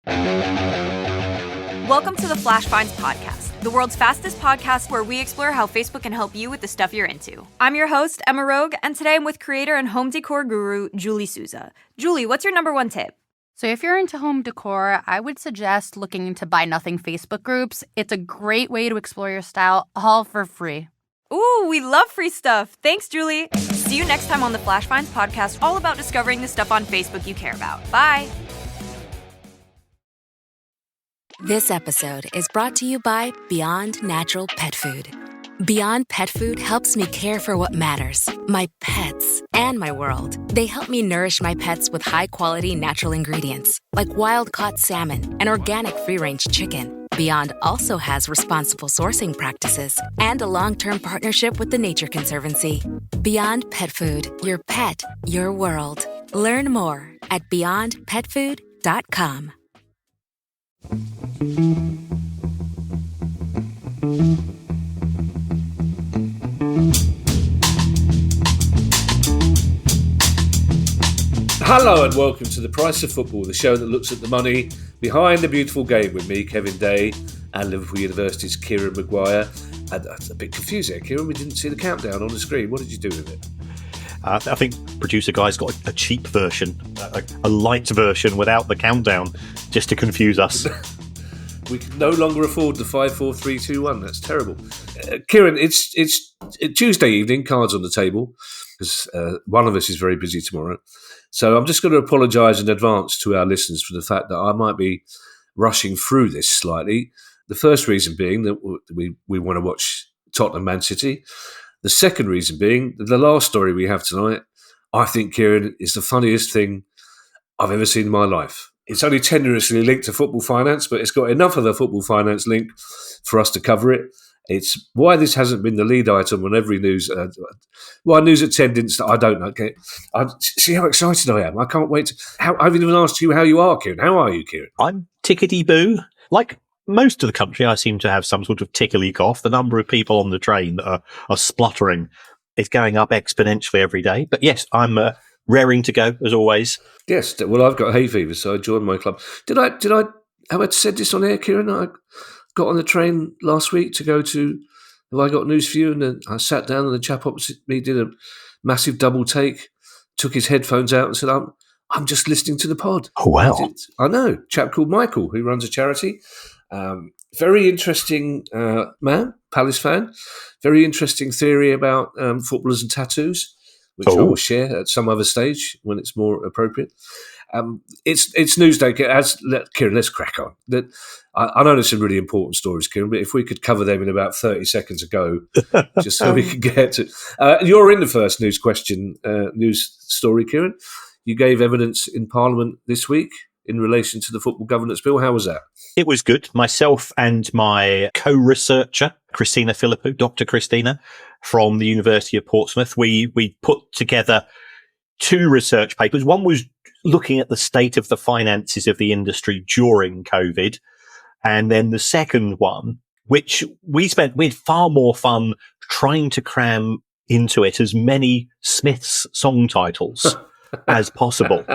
Welcome to the Flash Finds podcast, the world's fastest podcast where we explore how Facebook can help you with the stuff you're into. I'm your host, Emma Rogue, and today I'm with creator and home decor guru, Julie Souza. Julie, what's your number one tip? So if you're into home decor, I would suggest looking into Buy Nothing Facebook groups. It's a great way to explore your style, all for free. Ooh, we love free stuff. Thanks, Julie. See you next time on the Flash Finds podcast, all about discovering the stuff on Facebook you care about. Bye. This episode is brought to you by Beyond Natural Pet Food. Beyond Pet Food helps me care for what matters, my pets, and my world. They help me nourish my pets with high-quality natural ingredients, like wild-caught salmon and organic free-range chicken. Beyond also has responsible sourcing practices and a long-term partnership with the Nature Conservancy. Beyond Pet Food, your pet, your world. Learn more at beyondpetfood.com. Hello and welcome to The Price of Football, the show that looks at the money behind the beautiful game with me, Kevin Day, and Liverpool University's Kieran Maguire. And that's a bit confusing, Kieran. We didn't see the countdown on the screen. What did you do with it? I think producer guy's got a cheap version, a light version without the countdown, just to confuse us. We can no longer afford the 5, 4, 3, 2, 1. That's terrible. Kieran, it's Tuesday evening, cards on the table, because one of us is very busy tomorrow. So I'm just going to apologise in advance to our listeners for the fact that I might be rushing through this slightly. The first reason being that we want to watch Tottenham Man City. The second reason being that the last story we have tonight, I think, Kieran, is the funniest thing I've ever seen in my life. It's only tenuously linked to football finance, but it's got enough of a football finance link for us to cover it. It's why this hasn't been the lead item on every news. Why news at 10 didn't start, I don't know. Okay. See how excited I am. I can't wait. I haven't even asked you how you are, Kieran. How are you, Kieran? I'm tickety-boo. Like most of the country, I seem to have some sort of tickly cough. The number of people on the train that are spluttering is going up exponentially every day. But yes, I'm raring to go, as always. Yes. Well, I've got hay fever, so I joined my club. Did I have I said this on air, Kieran? I got on the train last week to go to Have I Got News For You? And then I sat down and the chap opposite me did a massive double take, took his headphones out and said, I'm just listening to the pod. Oh, wow. I know. Chap called Michael, who runs a charity. Very interesting man, Palace fan. Very interesting theory about footballers and tattoos, which I will share at some other stage when it's more appropriate. It's Newsday. Kieran, let's crack on. I know there's some really important stories, Kieran, but if we could cover them in about 30 seconds ago, just so we can get to... you're in the first news story, Kieran. You gave evidence in Parliament this week in relation to the Football Governance Bill. How was that? It was good. Myself and my co-researcher, Christina Philippou, Dr. Christina, from the University of Portsmouth, we put together two research papers. One was looking at the state of the finances of the industry during COVID. And then the second one, which we had far more fun trying to cram into it as many Smiths song titles as possible.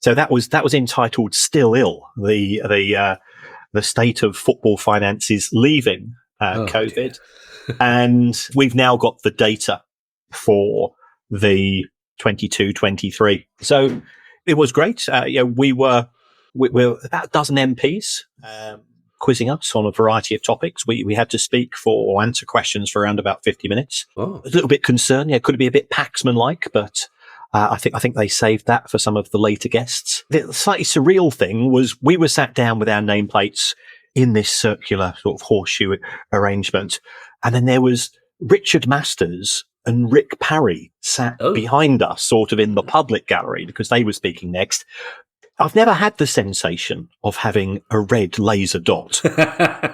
So that was entitled "Still Ill," the state of football finances leaving COVID, and we've now got the data for the 22-23. So it was great. We were about a dozen MPs quizzing us on a variety of topics. We had to speak for or answer questions for around about 50 minutes. Oh. A little bit concerned. Could it be a bit Paxman-like, but I think they saved that for some of the later guests. The slightly surreal thing was we were sat down with our nameplates in this circular sort of horseshoe arrangement, and then there was Richard Masters and Rick Parry sat behind us, sort of in the public gallery, because they were speaking next. I've never had the sensation of having a red laser dot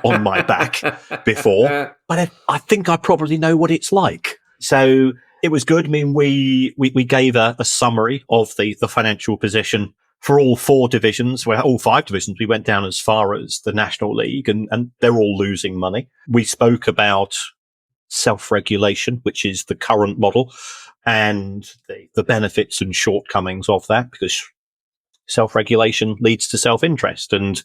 on my back before, but I think I probably know what it's like. So it was good. I mean, we gave a summary of the financial position for all four divisions, all five divisions. We went down as far as the National League, and they're all losing money. We spoke about self-regulation, which is the current model, and the benefits and shortcomings of that, because self-regulation leads to self-interest, and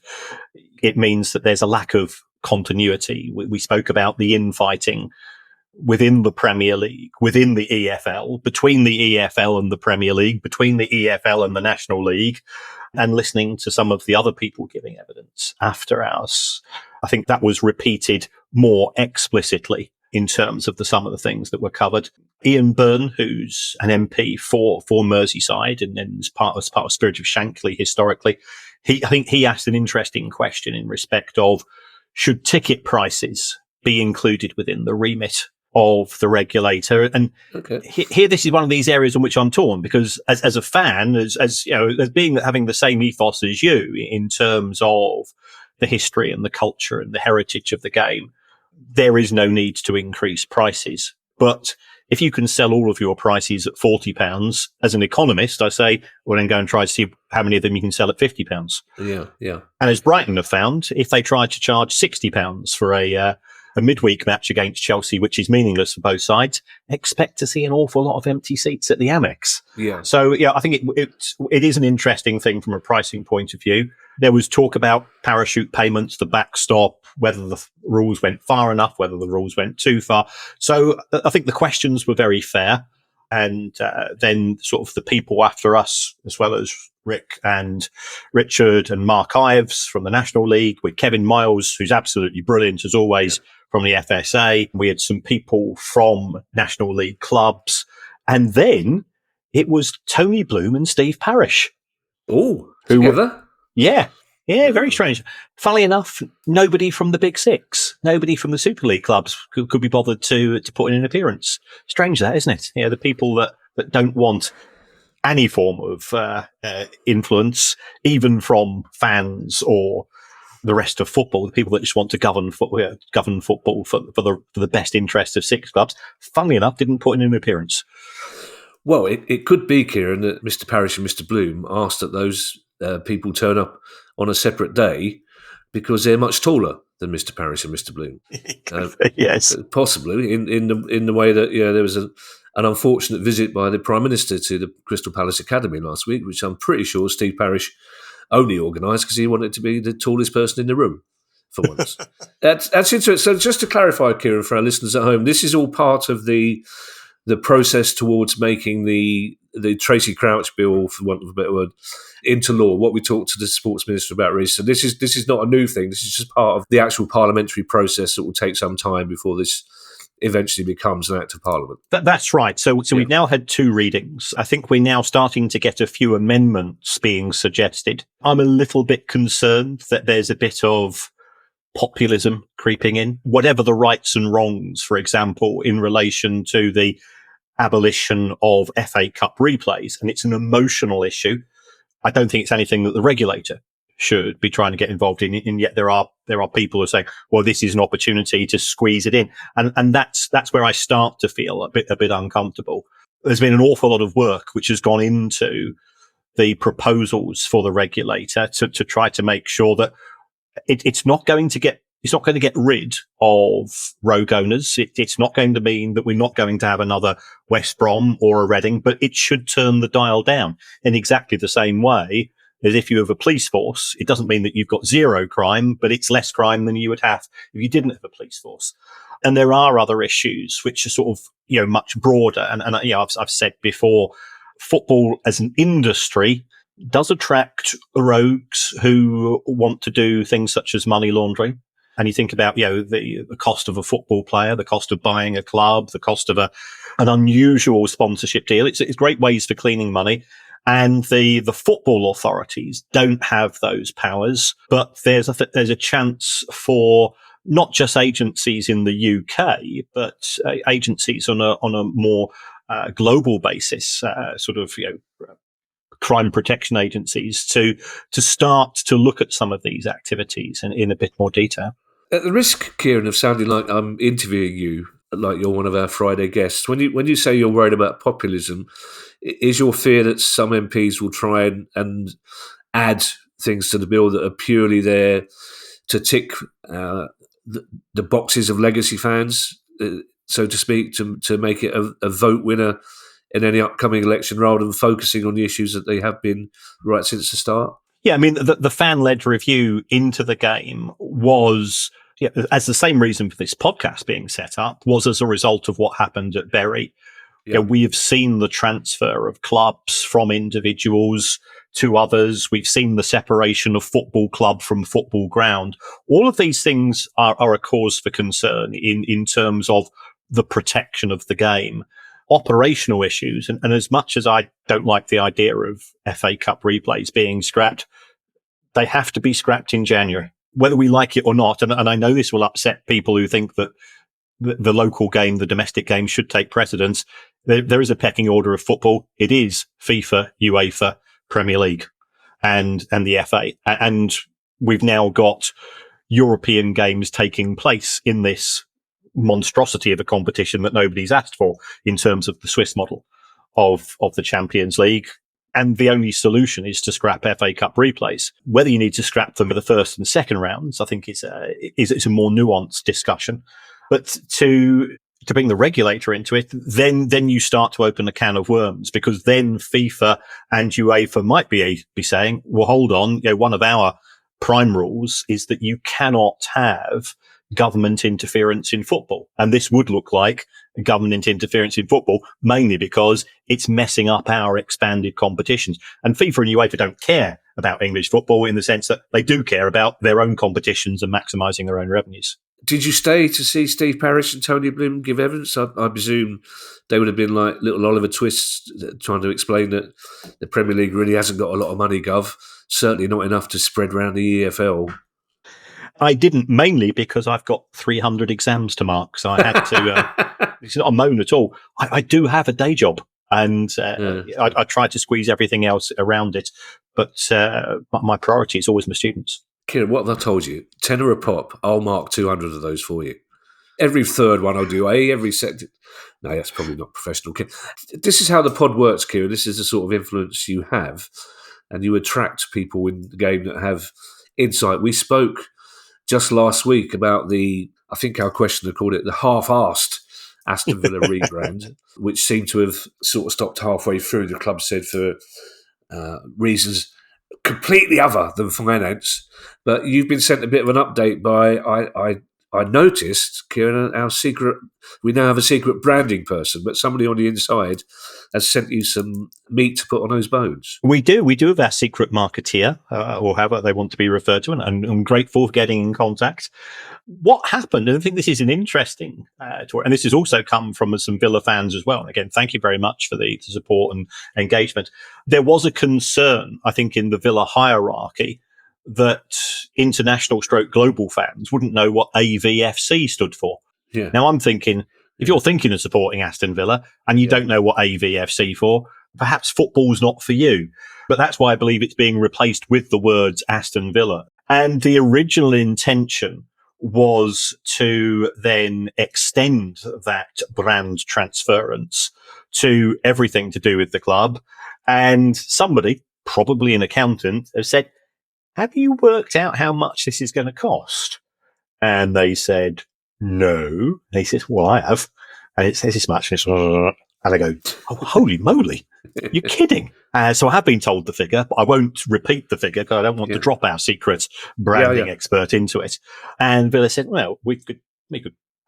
it means that there's a lack of continuity. We spoke about the infighting within the Premier League, within the EFL, between the EFL and the Premier League, between the EFL and the National League, and listening to some of the other people giving evidence after ours. I think that was repeated more explicitly in terms of some of the things that were covered. Ian Byrne, who's an MP for Merseyside and is part of Spirit of Shankly historically, I think he asked an interesting question in respect of, should ticket prices be included within the remit of the regulator? And here, this is one of these areas in which I'm torn, because as a fan, as you know, as being having the same ethos as you in terms of the history and the culture and the heritage of the game, there is no need to increase prices. But if you can sell all of your prices at £40, as an economist, I say, well, then go and try to see how many of them you can sell at £50. Yeah. And as Brighton have found, if they tried to charge £60 for a midweek match against Chelsea, which is meaningless for both sides, expect to see an awful lot of empty seats at the Amex. Yeah. So, yeah, I think it is an interesting thing from a pricing point of view. There was talk about parachute payments, the backstop, whether the rules went far enough, whether the rules went too far. So I think the questions were very fair. And then sort of the people after us, as well as Rick and Richard and Mark Ives from the National League, with Kevin Miles, who's absolutely brilliant as always, from the FSA. We had some people from National League clubs. And then it was Tony Bloom and Steve Parish. Oh, together? Yeah, very strange. Funnily enough, nobody from the Big Six, nobody from the Super League clubs could be bothered to put in an appearance. Strange that, isn't it? Yeah, the people that don't want any form of influence, even from fans or the rest of football, the people that just want to govern football for the best interest of six clubs, funnily enough, didn't put in an appearance. Well, it could be, Kieran, that Mr. Parish and Mr. Bloom asked that those people turn up on a separate day because they're much taller than Mr. Parish and Mr. Bloom. Yes, possibly in the way that there was an unfortunate visit by the Prime Minister to the Crystal Palace Academy last week, which I'm pretty sure Steve Parish only organised because he wanted to be the tallest person in the room for once. That's interesting. So just to clarify, Kieran, for our listeners at home, this is all part of the process towards making the Tracy Crouch bill, for want of a better word, into law. What we talked to the Sports Minister about recently. So this is not a new thing. This is just part of the actual parliamentary process that will take some time before this eventually becomes an act of parliament. That's right. So we've now had 2 readings. I think we're now starting to get a few amendments being suggested. I'm a little bit concerned that there's a bit of populism creeping in, whatever the rights and wrongs, for example, in relation to the abolition of FA Cup replays. And it's an emotional issue. I don't think it's anything that the regulator should be trying to get involved in. And yet there are people who are saying, well, this is an opportunity to squeeze it in. And that's where I start to feel a bit uncomfortable. There's been an awful lot of work which has gone into the proposals for the regulator to try to make sure that it's not going to get rid of rogue owners. It's not going to mean that we're not going to have another West Brom or a Reading, but it should turn the dial down in exactly the same way as if you have a police force. It doesn't mean that you've got zero crime, but it's less crime than you would have if you didn't have a police force. And there are other issues which are sort of, much broader. And I've said before, football as an industry does attract rogues who want to do things such as money laundering. And you think about, the cost of a football player, the cost of buying a club, the cost of an unusual sponsorship deal. It's great ways for cleaning money. And the football authorities don't have those powers, but there's a chance for not just agencies in the UK, but agencies on a more global basis, crime protection agencies to start to look at some of these activities in a bit more detail. At the risk, Kieran, of sounding like I'm interviewing you, like you're one of our Friday guests, when you say you're worried about populism, is your fear that some MPs will try and add things to the bill that are purely there to tick the boxes of legacy fans, so to speak, to make it a vote winner in any upcoming election rather than focusing on the issues that they have been right since the start? Yeah, I mean, the fan-led review into the game was, as the same reason for this podcast being set up, was as a result of what happened at Bury. Yeah. We have seen the transfer of clubs from individuals to others. We've seen the separation of football club from football ground. All of these things are a cause for concern in terms of the protection of the game. Operational issues, and as much as I don't like the idea of FA Cup replays being scrapped, they have to be scrapped in January, whether we like it or not. And I know this will upset people who think that the local game, the domestic game, should take precedence. There is a pecking order of football. It is FIFA, UEFA, Premier League, and the FA. And we've now got European games taking place in this monstrosity of a competition that nobody's asked for in terms of the Swiss model of the Champions League. And the only solution is to scrap FA Cup replays. Whether you need to scrap them for the first and second rounds, I think it's a more nuanced discussion. But to bring the regulator into it, then you start to open a can of worms, because then FIFA and UEFA might be saying, well, hold on, one of our prime rules is that you cannot have government interference in football. And this would look like government interference in football, mainly because it's messing up our expanded competitions. And FIFA and UEFA don't care about English football in the sense that they do care about their own competitions and maximising their own revenues. Did you stay to see Steve Parish and Tony Bloom give evidence? I presume they would have been like little Oliver Twists trying to explain that the Premier League really hasn't got a lot of money, Gov. Certainly not enough to spread around the EFL. I didn't, mainly because I've got 300 exams to mark, so I had to. It's not a moan at all. I do have a day job, and I try to squeeze everything else around it. But my priority is always my students. Kieran, what have I told you? £10 a pop. I'll mark 200 of those for you. Every third one I'll do A, every second. No, that's probably not professional. This is how the pod works, Kieran. This is the sort of influence you have, and you attract people in the game that have insight. We spoke just last week about I think our questioner called it the half-arsed Aston Villa rebrand, which seemed to have sort of stopped halfway through, the club said, for reasons completely other than finance. But you've been sent a bit of an update by, I noticed, Kieran, we now have a secret branding person, but somebody on the inside has sent you some meat to put on those bones. We do have our secret marketeer, or however they want to be referred to, and I'm grateful for getting in contact. What happened, and I think this is an interesting tour, and this has also come from some Villa fans as well. And again, thank you very much for the support and engagement. There was a concern, I think, in the Villa hierarchy that international / global fans wouldn't know what AVFC stood for. Yeah. Now I'm thinking, if you're thinking of supporting Aston Villa and you don't know what AVFC for, perhaps football's not for you. But that's why I believe it's being replaced with the words Aston Villa. And the original intention was to then extend that brand transference to everything to do with the club. And somebody, probably an accountant, has said, have you worked out how much this is going to cost? And they said, no. And he says, well, I have. And it says this much. And I go, oh, holy moly. You're kidding. So I have been told the figure, but I won't repeat the figure because I don't want to drop our secret branding expert into it. And Villa said, well, we could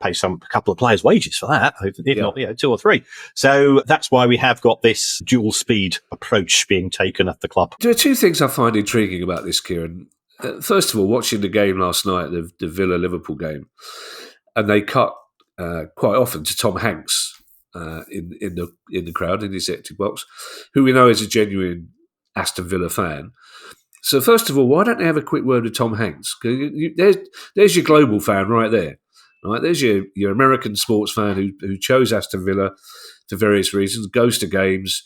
pay a couple of players' wages for that, if not 2 or 3. So that's why we have got this dual speed approach being taken at the club. There are two things I find intriguing about this, Kieran. First of all, watching the game last night, the Villa-Liverpool game, and they cut quite often to Tom Hanks in the crowd, in the executive box, who we know is a genuine Aston Villa fan. So first of all, why don't they have a quick word with Tom Hanks? There's your global fan right there. Right, there's your American sports fan who chose Aston Villa for various reasons, goes to games.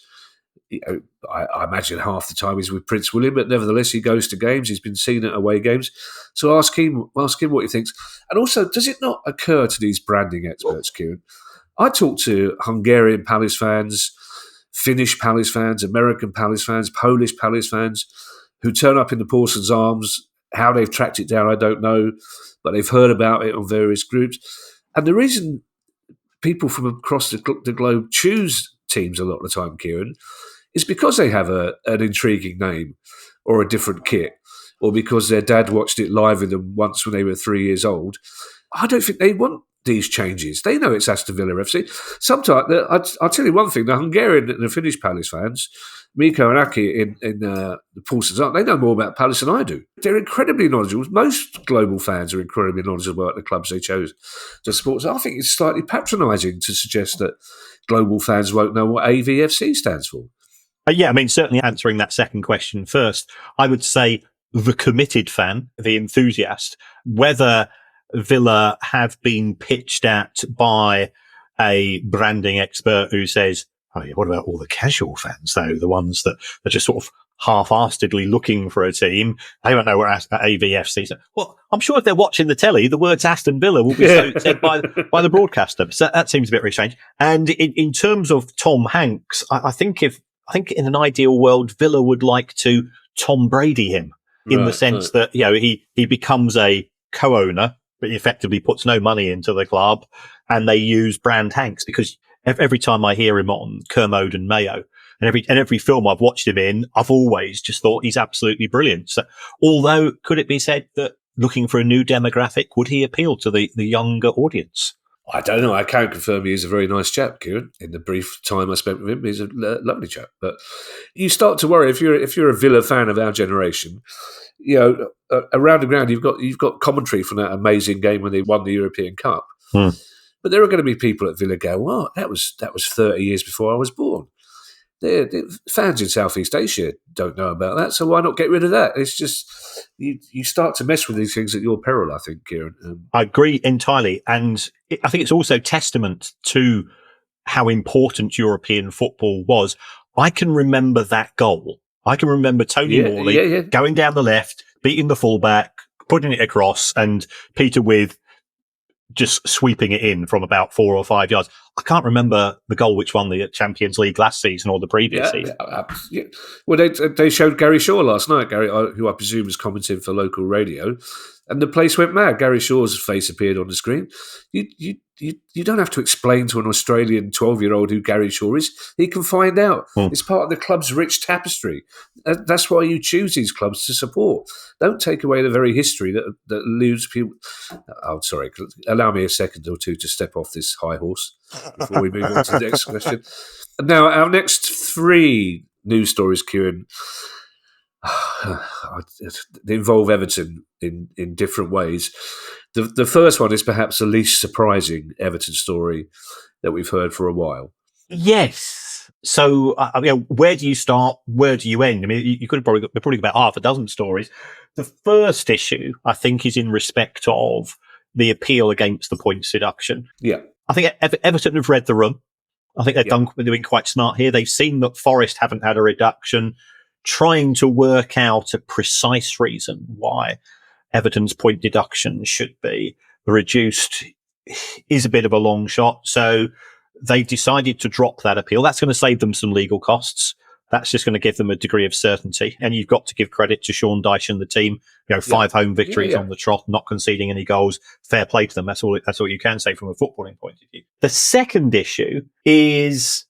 I imagine half the time he's with Prince William, but nevertheless he goes to games. He's been seen at away games. So ask him what he thinks. And also, does it not occur to these branding experts, Kieran? I talk to Hungarian Palace fans, Finnish Palace fans, American Palace fans, Polish Palace fans who turn up in the Parsons Arms. How they've tracked it down, I don't know, but they've heard about it on various groups. And the reason people from across the globe choose teams a lot of the time, Kieran, is because they have an intriguing name or a different kit, or because their dad watched it live with them once when they were 3 years old. I don't think they want these changes. They know it's Aston Villa FC. Sometimes, I'll tell you one thing, the Hungarian and the Finnish Palace fans, Miko and Aki in the Paulsons, they know more about Palace than I do. They're incredibly knowledgeable. Most global fans are incredibly knowledgeable about the clubs they chose to support. So I think it's slightly patronising to suggest that global fans won't know what AVFC stands for. Yeah, I mean, certainly answering that second question first, I would say the committed fan, the enthusiast, whether Villa have been pitched at by a branding expert who says, oh yeah, what about all the casual fans though? The ones that are just sort of half-heartedly looking for a team. They don't know where AVFC is. Well, I'm sure if they're watching the telly, the words Aston Villa will be said by the broadcaster. So that seems a bit very strange. And in terms of Tom Hanks, I think in an ideal world, Villa would like to Tom Brady him in the sense that, he becomes a co-owner, but he effectively puts no money into the club, and they use Brand Hanks because every time I hear him on Kermode and Mayo, and every film I've watched him in, I've always just thought he's absolutely brilliant. So, although, could it be said that looking for a new demographic, would he appeal to the younger audience? I don't know. I can confirm he's a very nice chap, Kieran. In the brief time I spent with him, he's a lovely chap. But you start to worry if you're a Villa fan of our generation. Around the ground, you've got commentary from that amazing game when they won the European Cup. But there are going to be people at Villa go, "What? That was 30 years before I was born." The fans in Southeast Asia don't know about that, so why not get rid of that? It's just you start to mess with these things at your peril, I think, Kieran. I agree entirely, and I think it's also testament to how important European football was. I can remember that goal. I can remember Tony Morley going down the left, beating the fullback, putting it across, and Peter With just sweeping it in from about 4 or 5 yards. I can't remember the goal which won the Champions League last season or the previous season. Yeah. Well, they showed Gary Shaw last night, who I presume is commenting for local radio, and the place went mad. Gary Shaw's face appeared on the screen. You don't have to explain to an Australian 12-year-old who Gary Shaw is. He can find out. It's part of the club's rich tapestry. That's why you choose these clubs to support. Don't take away the very history that eludes people. Oh, sorry. Allow me a second or two to step off this high horse before we move on to the next question. Now, our next 3 news stories, Kieran, they involve Everton in different ways. The first one is perhaps the least surprising Everton story that we've heard for a while. Yes. So, where do you start? Where do you end? I mean, you could have probably about half a dozen stories. The first issue, I think, is in respect of the appeal against the points deduction. Yeah. I think Everton have read the room. I think they're doing quite smart here. They've seen that Forest haven't had a reduction, trying to work out a precise reason why Everton's point deduction should be reduced is a bit of a long shot. So they decided to drop that appeal. That's going to save them some legal costs. That's just going to give them a degree of certainty. And you've got to give credit to Sean Dyche and the team. 5 home victories on the trot, not conceding any goals. Fair play to them. That's all you can say from a footballing point of view. The second issue is,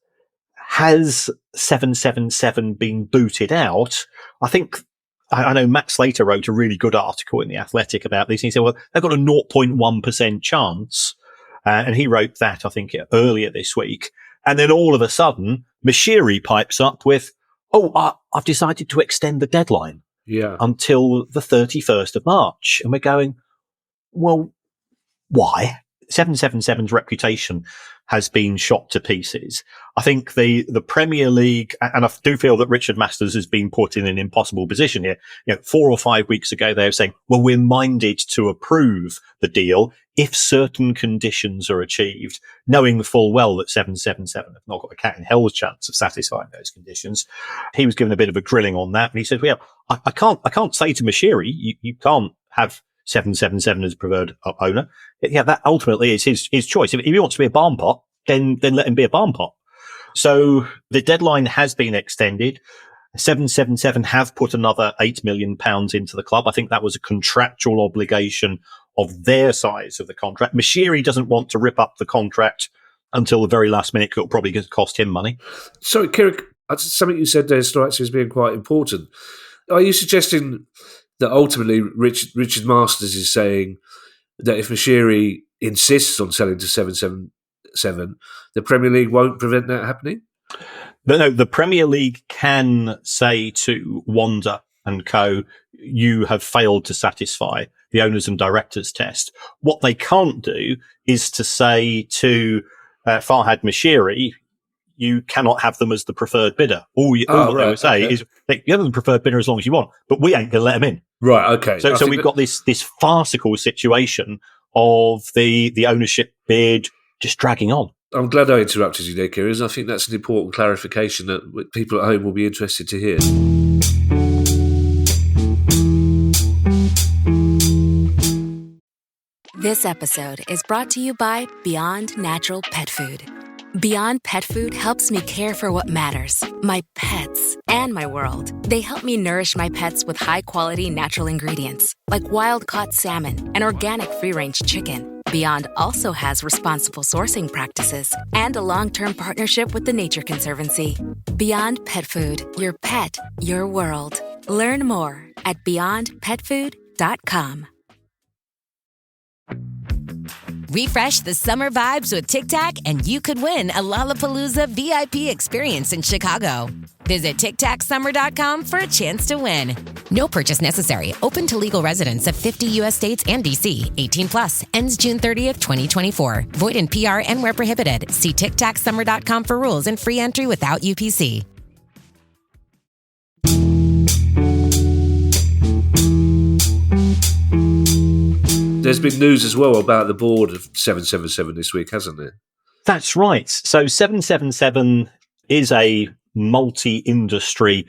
has 777 been booted out? I know Matt Slater wrote a really good article in The Athletic about this. And he said, well, they've got a 0.1% chance. And he wrote that, I think, earlier this week. And then all of a sudden, Mashiri pipes up with, I've decided to extend the deadline until the 31st of March. And we're going, well, why? 777's reputation has been shot to pieces. I think the Premier League, and I do feel that Richard Masters has been put in an impossible position here. 4 or 5 weeks ago, they were saying, well, we're minded to approve the deal if certain conditions are achieved, knowing full well that 777 have not got a cat in hell's chance of satisfying those conditions. He was given a bit of a grilling on that, and he said, well, I can't say to Mashiri, you can't have 777 as preferred owner. That ultimately is his choice. If he wants to be a barn pot, then let him be a barn pot. So the deadline has been extended. 777 have put another £8 million into the club. I think that was a contractual obligation of their size of the contract. Mashiri doesn't want to rip up the contract until the very last minute. It'll probably cost him money. Sorry, Kieran, something you said there strikes me as being quite important. Are you suggesting that ultimately Richard Masters is saying that if Moshiri insists on selling to 777, the Premier League won't prevent that happening? No, the Premier League can say to Wanda and co, you have failed to satisfy the owners and directors test. What they can't do is to say to Farhad Moshiri, you cannot have them as the preferred bidder. All they would say is, you have them the preferred bidder as long as you want, but we ain't going to let them in. Right, okay. So we've got this farcical situation of the ownership bid just dragging on. I'm glad I interrupted you there, Kieran. I think that's an important clarification that people at home will be interested to hear. This episode is brought to you by Beyond Natural Pet Food. Beyond Pet Food helps me care for what matters, my pets and my world. They help me nourish my pets with high-quality natural ingredients, like wild-caught salmon and organic free-range chicken. Beyond also has responsible sourcing practices and a long-term partnership with the Nature Conservancy. Beyond Pet Food, your pet, your world. Learn more at beyondpetfood.com. Refresh the summer vibes with Tic Tac and you could win a Lollapalooza VIP experience in Chicago. Visit TicTacSummer.com for a chance to win. No purchase necessary. Open to legal residents of 50 U.S. states and D.C. 18 plus. Ends June 30th, 2024. Void in PR and where prohibited. See TicTacSummer.com for rules and free entry without UPC. There's been news as well about the board of 777 this week, hasn't there? That's right. So 777 is a multi-industry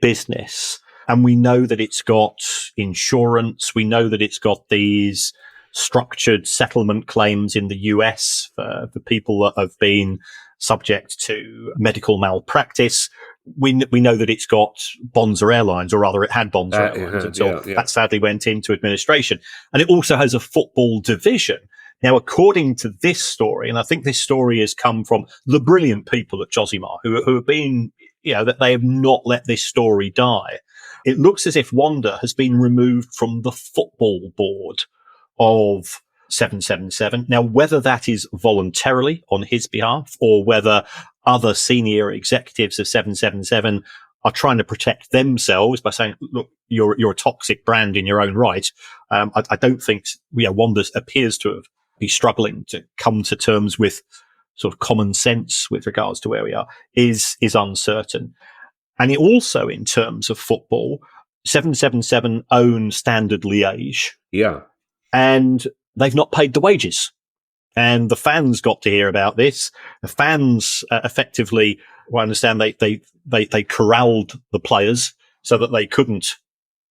business, and we know that it's got insurance. We know that it's got these structured settlement claims in the US for people that have been subject to medical malpractice. We know that it's got Bonza Airlines, or rather it had Bonza Airlines until that sadly went into administration. And it also has a football division. Now, according to this story, and I think this story has come from the brilliant people at Josimar who have been, that they have not let this story die. It looks as if Wanda has been removed from the football board of 777. Now, whether that is voluntarily on his behalf or whether other senior executives of 777 are trying to protect themselves by saying, look, you're a toxic brand in your own right. I don't think, Wanda appears to be struggling to come to terms with sort of common sense with regards to where we are is uncertain. And it also, in terms of football, 777 own Standard Liège. Yeah. And they've not paid the wages. And the fans got to hear about this. The fans effectively, I understand they corralled the players so that they couldn't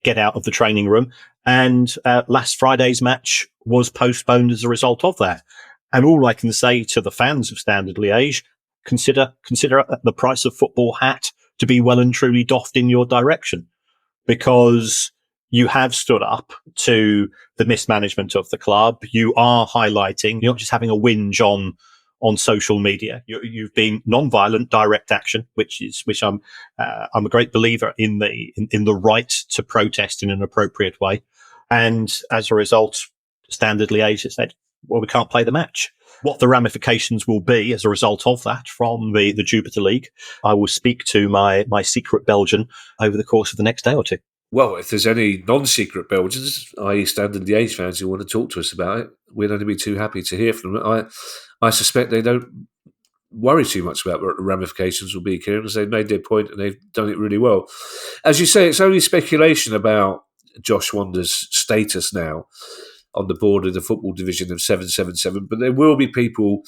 get out of the training room. And last Friday's match was postponed as a result of that. And all I can say to the fans of Standard Liège, consider the price of football hat to be well and truly doffed in your direction, because you have stood up to the mismanagement of the club. You are highlighting, you're not just having a whinge on social media. You've been non-violent, direct action, which I'm a great believer in the right to protest in an appropriate way. And as a result, Standard Liège has said, well, we can't play the match. What the ramifications will be as a result of that from the Jupiter League, I will speak to my secret Belgian over the course of the next day or two. Well, if there's any non-secret Belgians, i.e. Standard Liège fans who want to talk to us about it, we'd only be too happy to hear from them. I suspect they don't worry too much about what the ramifications will be, Kieran, because they've made their point and they've done it really well. As you say, it's only speculation about Josh Wander's status now on the board of the football division of 777, but there will be people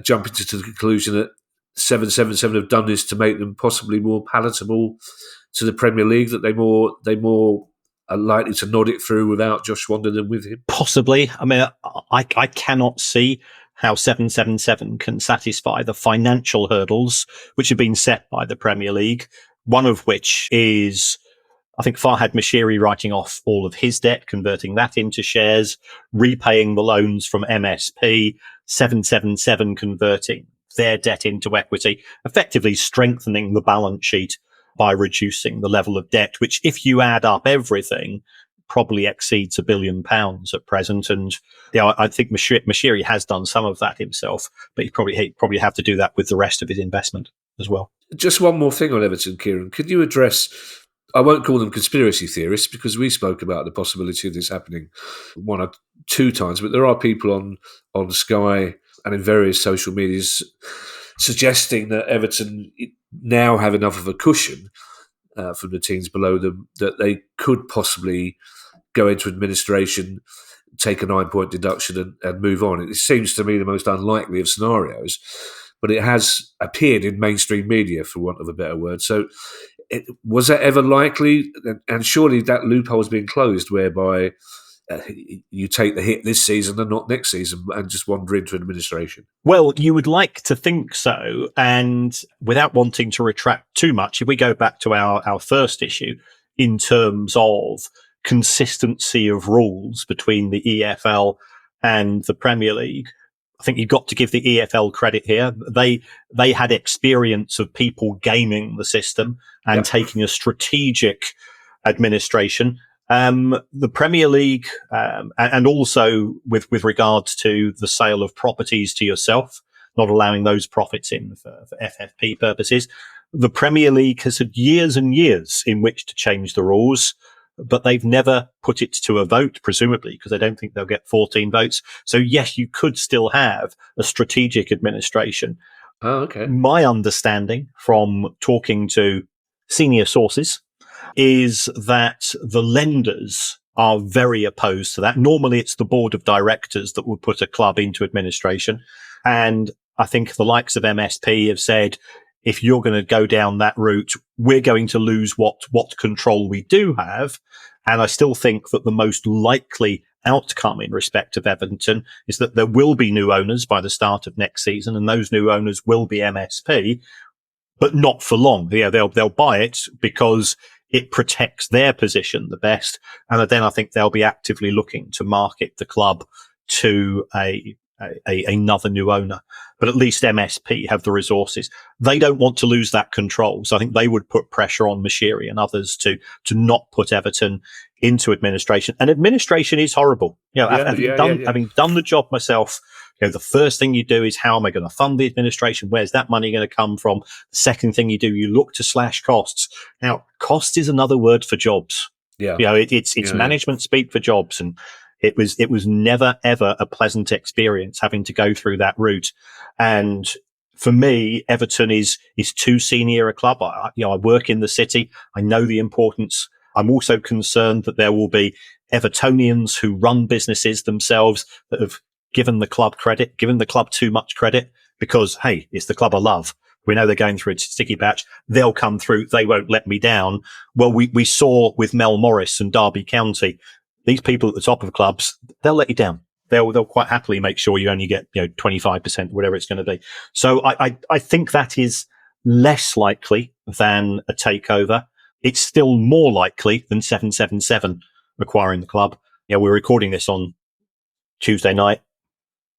jumping to the conclusion that 777 have done this to make them possibly more palatable to the Premier League, that they more are likely to nod it through without Josh Wander than with him? Possibly. I mean, I cannot see how 777 can satisfy the financial hurdles which have been set by the Premier League, one of which is I think Farhad Moshiri writing off all of his debt, converting that into shares, repaying the loans from MSP, 777 converting their debt into equity, effectively strengthening the balance sheet by reducing the level of debt, which if you add up everything, probably exceeds £1 billion at present. And I think Moshiri has done some of that himself, but he'd probably have to do that with the rest of his investment as well. Just one more thing on Everton, Kieran. Could you address, I won't call them conspiracy theorists because we spoke about the possibility of this happening 1 or 2 times, but there are people on Sky and in various social medias suggesting that Everton now have enough of a cushion from the teams below them that they could possibly go into administration, take a 9-point deduction and move on. It seems to me the most unlikely of scenarios, but it has appeared in mainstream media, for want of a better word. So was that ever likely? And surely that loophole has been closed whereby you take the hit this season and not next season and just wander into administration. Well, you would like to think so. And without wanting to retract too much, if we go back to our first issue in terms of consistency of rules between the EFL and the Premier League, I think you've got to give the EFL credit here. They had experience of people gaming the system and taking a strategic administration. The Premier League, and also with regards to the sale of properties to yourself, not allowing those profits in for FFP purposes. The Premier League has had years and years in which to change the rules, but they've never put it to a vote, presumably, because I don't think they'll get 14 votes. So yes, you could still have a strategic administration. Oh, okay. My understanding from talking to senior sources is that the lenders are very opposed to that. Normally, it's the board of directors that would put a club into administration. And I think the likes of MSP have said, if you're going to go down that route, we're going to lose what control we do have. And I still think that the most likely outcome in respect of Everton is that there will be new owners by the start of next season, and those new owners will be MSP, but not for long. Yeah, they'll buy it because it protects their position the best. And then I think they'll be actively looking to market the club to another new owner. But at least MSP have the resources. They don't want to lose that control. So I think they would put pressure on Moshiri and others to not put Everton into administration. And administration is horrible. Having done the job myself, the first thing you do is, how am I going to fund the administration? Where's that money going to come from? The second thing you do, you look to slash costs. Now, cost is another word for jobs. Yeah. It's management speak for jobs. And it was never, ever a pleasant experience having to go through that route. And for me, Everton is too senior a club. I work in the city. I know the importance. I'm also concerned that there will be Evertonians who run businesses themselves that have given the club too much credit because, hey, it's the club I love. We know they're going through a sticky patch. They'll come through. They won't let me down. Well, we saw with Mel Morris and Derby County, these people at the top of clubs, they'll let you down. They'll quite happily make sure you only get 25%, whatever it's going to be. So I think that is less likely than a takeover. It's still more likely than 777 acquiring the club. We're recording this on Tuesday night.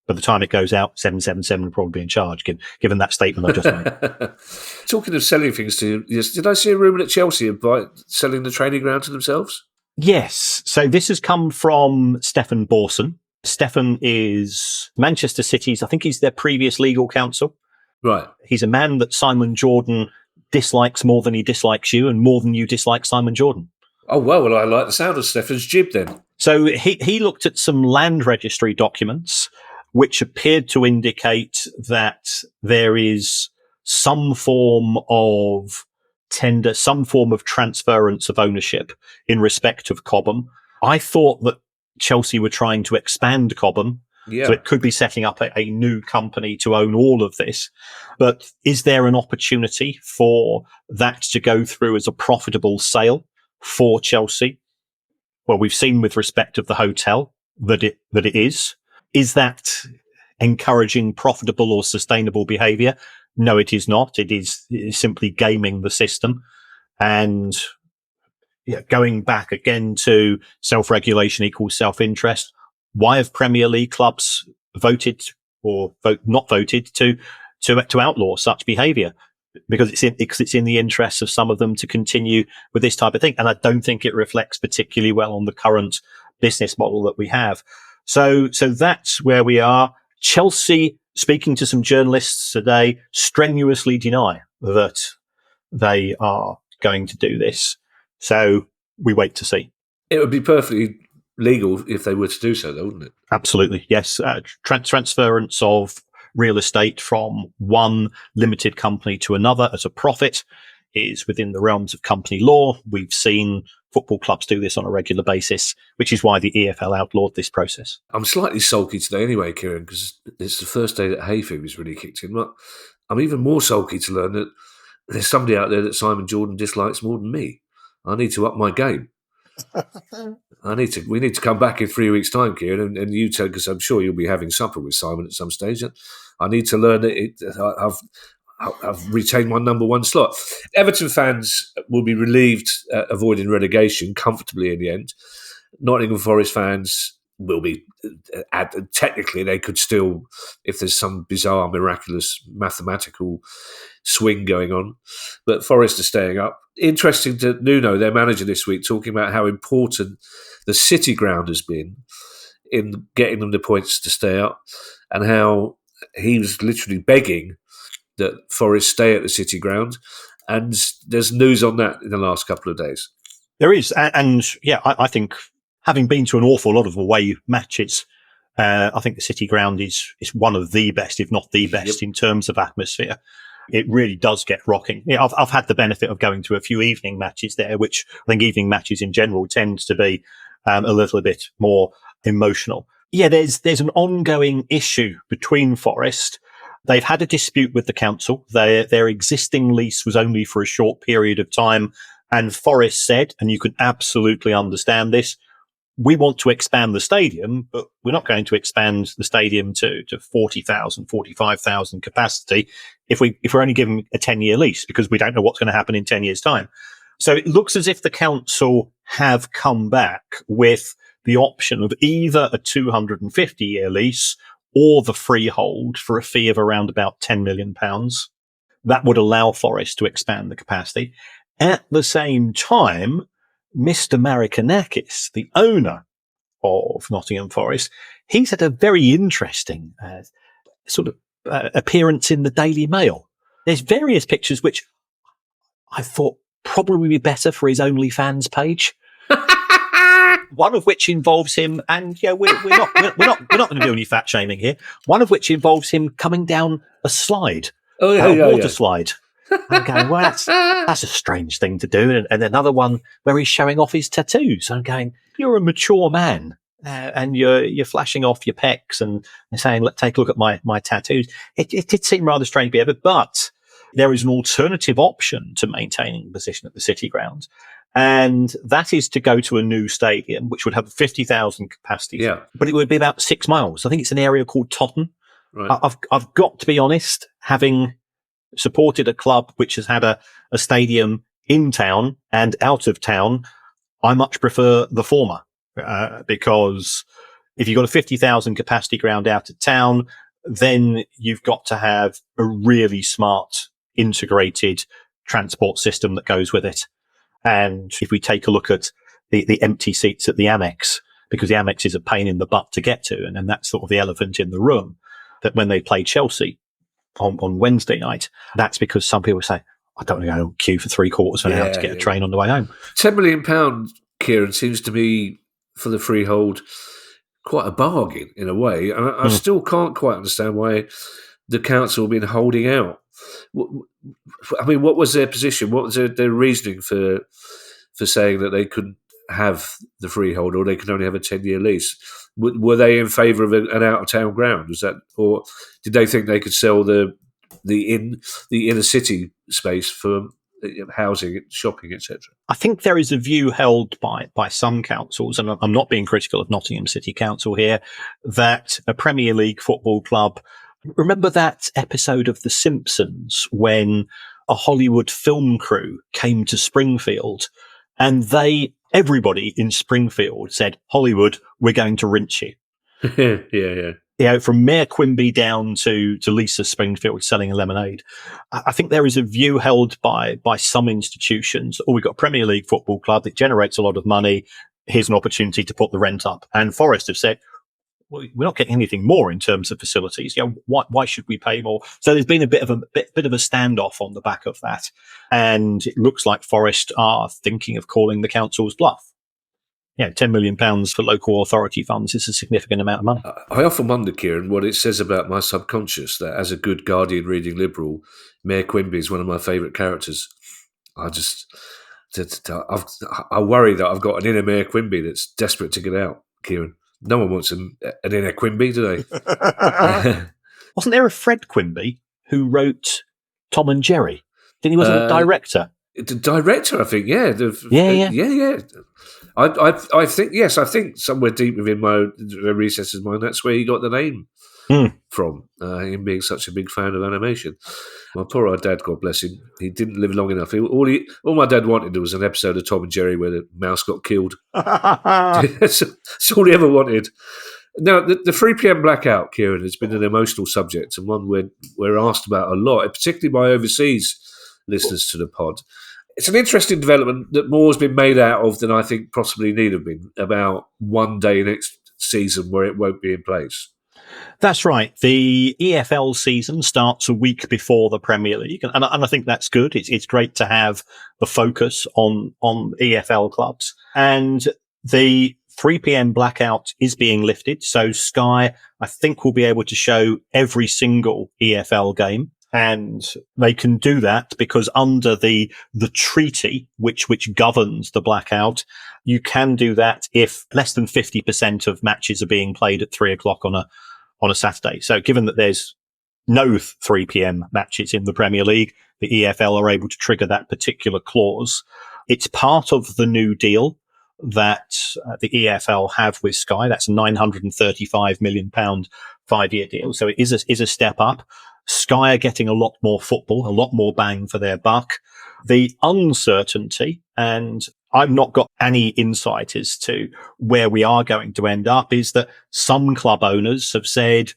By the time it goes out, 777 will probably be in charge, given that statement I just made. Talking of selling things to, did I see a rumour at Chelsea about selling the training ground to themselves? Yes. So this has come from Stefan Borson. Stefan is Manchester City's, I think he's their previous legal counsel. Right. He's a man that Simon Jordan dislikes more than he dislikes you, and more than you dislike Simon Jordan. Oh, well, I like the sound of Stefan's jib then. So he looked at some land registry documents which appeared to indicate that there is some form of tender, some form of transference of ownership in respect of Cobham. I thought that Chelsea were trying to expand Cobham. Yeah. So it could be setting up a new company to own all of this. But is there an opportunity for that to go through as a profitable sale for Chelsea? Well, we've seen with respect of the hotel that it is. Is that encouraging profitable or sustainable behaviour? No, it is not. It is simply gaming the system. And going back again to self-regulation equals self-interest, why have Premier League clubs voted or not voted to outlaw such behaviour? Because it's in the interests of some of them to continue with this type of thing. And I don't think it reflects particularly well on the current business model that we have. So that's where we are. Chelsea, speaking to some journalists today, strenuously deny that they are going to do this. So we wait to see. It would be perfectly legal if they were to do so, though, wouldn't it? Absolutely, yes. Transference of real estate from one limited company to another as a profit is within the realms of company law. We've seen football clubs do this on a regular basis, which is why the EFL outlawed this process. I'm slightly sulky today anyway, Kieran, because it's the first day that hay fever's really kicked in. But I'm even more sulky to learn that there's somebody out there that Simon Jordan dislikes more than me. I need to up my game. We need to come back in 3 weeks' time, Kieran, and you tell, because I'm sure you'll be having supper with Simon at some stage. I need to learn that I've retained my number one slot. Everton fans will be relieved avoiding relegation comfortably in the end. Nottingham Forest fans will be, technically they could still, if there's some bizarre, miraculous mathematical swing going on. But Forest are staying up. Interesting to Nuno, their manager this week, talking about how important the City ground has been in getting them the points to stay up, and how he was literally begging that Forest stay at the City ground. And there's news on that in the last couple of days. There is. And I think having been to an awful lot of away matches, I think the City ground is one of the best, if not the best, in terms of atmosphere. It really does get rocking. I've had the benefit of going to a few evening matches there, which I think evening matches in general tends to be a little bit more emotional. Yeah, there's an ongoing issue between Forest. They've had a dispute with the council. Their existing lease was only for a short period of time. And Forest said, and you can absolutely understand this, we want to expand the stadium, but we're not going to expand the stadium to 40,000, 45,000 capacity if we're only given a 10-year lease, because we don't know what's going to happen in 10 years' time. So it looks as if the council have come back with the option of either a 250-year lease or the freehold for a fee of around about £10 million. That would allow Forest to expand the capacity. At the same time, Mr. Marikanakis, the owner of Nottingham Forest, he's had a very interesting appearance in the Daily Mail. There's various pictures which I thought probably would be better for his OnlyFans page. One of which involves him, and we're not going to do any fat shaming here. One of which involves him coming down a slide, water slide. I'm going, well, that's a strange thing to do. And another one where he's showing off his tattoos. I'm going, you're a mature man, and you're flashing off your pecs and saying, let's take a look at my tattoos. It did seem rather strange behaviour, but there is an alternative option to maintaining the position at the City ground. And that is to go to a new stadium, which would have 50,000 capacity. Yeah. But it would be about 6 miles. I think it's an area called Totten. Right. I've got to be honest, having supported a club which has had a stadium in town and out of town, I much prefer the former, because if you've got a 50,000 capacity ground out of town, then you've got to have a really smart integrated transport system that goes with it. And if we take a look at the empty seats at the Amex, because the Amex is a pain in the butt to get to, and that's sort of the elephant in the room, that when they play Chelsea on Wednesday night, that's because some people say, I don't want to go queue for 3/4 of an hour to get a train on the way home. £10 million, Kieran, seems to be, for the freehold, quite a bargain in a way. And I still can't quite understand why the council have been holding out. I mean, what was their position? What was their reasoning for saying that they couldn't have the freehold, or they could only have a 10-year lease? Were they in favour of an out-of-town ground? Was that, or did they think they could sell the inner city space for housing, shopping, etc.? I think there is a view held by some councils, and I'm not being critical of Nottingham City Council here, that a Premier League football club. Remember that episode of The Simpsons when a Hollywood film crew came to Springfield And everybody in Springfield said, Hollywood, we're going to rinse you. Yeah. From Mayor Quimby down to Lisa Springfield selling a lemonade. I think there is a view held by some institutions, we've got a Premier League football club that generates a lot of money. Here's an opportunity to put the rent up. And Forest have said, well, we're not getting anything more in terms of facilities. Why should we pay more? So there's been a bit of a standoff on the back of that. And it looks like Forest are thinking of calling the council's bluff. £10 million for local authority funds is a significant amount of money. I often wonder, Kieran, what it says about my subconscious that as a good Guardian reading liberal, Mayor Quimby is one of my favourite characters. I worry that I've got an inner Mayor Quimby that's desperate to get out, Kieran. No one wants an inner Quimby, do they? Wasn't there a Fred Quimby who wrote Tom and Jerry? Didn't he? Wasn't a director? The director, I think, yeah. Yeah. I think, yes, I think somewhere deep within my recesses mind, that's where he got the name from, him being such a big fan of animation. My poor old dad, God bless him, he didn't live long enough. All my dad wanted was an episode of Tom and Jerry where the mouse got killed. That's all he ever wanted. Now, the 3 p.m. blackout, Kieran, has been an emotional subject and one we're asked about a lot, particularly by overseas listeners to the pod. It's an interesting development that more has been made out of than I think possibly need have been about one day next season where it won't be in place. That's right. The EFL season starts a week before the Premier League, and I think that's good. It's great to have the focus on EFL clubs. And the 3 p.m. blackout is being lifted, so Sky, I think, will be able to show every single EFL game. And they can do that because under the treaty, which governs the blackout, you can do that if less than 50% of matches are being played at 3:00 on a Saturday. So given that there's no 3 p.m. matches in the Premier League, the EFL are able to trigger that particular clause. It's part of the new deal that the EFL have with Sky. That's a £935 million 5-year deal. So it is a step up. Sky are getting a lot more football, a lot more bang for their buck. The uncertainty, and I've not got any insight as to where we are going to end up, is that some club owners have said,